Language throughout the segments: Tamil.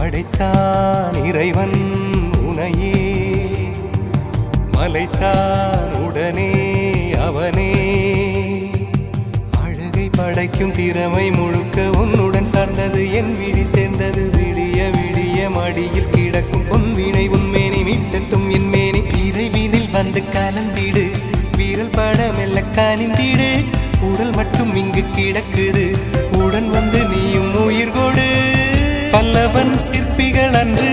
படைத்தான் இறைவன் உனையே, மலைத்தான் உடனே அவனே. அழகை படைக்கும் திறமை முழுக்க உன்னுடன் சார்ந்தது, என் விழி சேர்ந்தது. விடிய விடிய மடியில் கிடக்கும் பொன்வினை உன்மேனி மீட்டட்டும் என் மேனி. இறைவினில் வந்து கலந்திடு, வீரல் பட மெல்ல காணிந்திடு. உடல் மட்டும் இங்கு கிடக்குது, உடன் வந்து நீயும் உயிர் கொடு. பல்லவன் சிற்பிகள் அன்று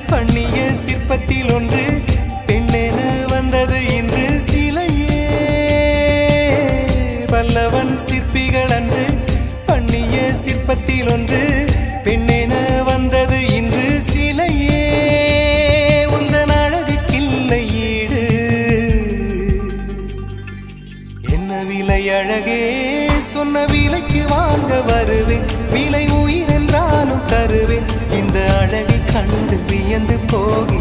பண்ணிய சிற்பத்தில் ஒன்று, பெண்ணென வந்தது இன்று சிலையே. பல்லவன் சிற்பிகள் அன்று பண்ணிய சிற்பத்தில் ஒன்று, பெண்ணென வந்தது இன்று சிலையே. உந்தன் அழகுக்கில்லை ஈடு, என்ன விலை அழகே, சொன்ன விலைக்கு வாங்க வருவேன். விலை உயிர் என்றாலும் தருவேன், இந்த அழகை கண்டு வியந்து போக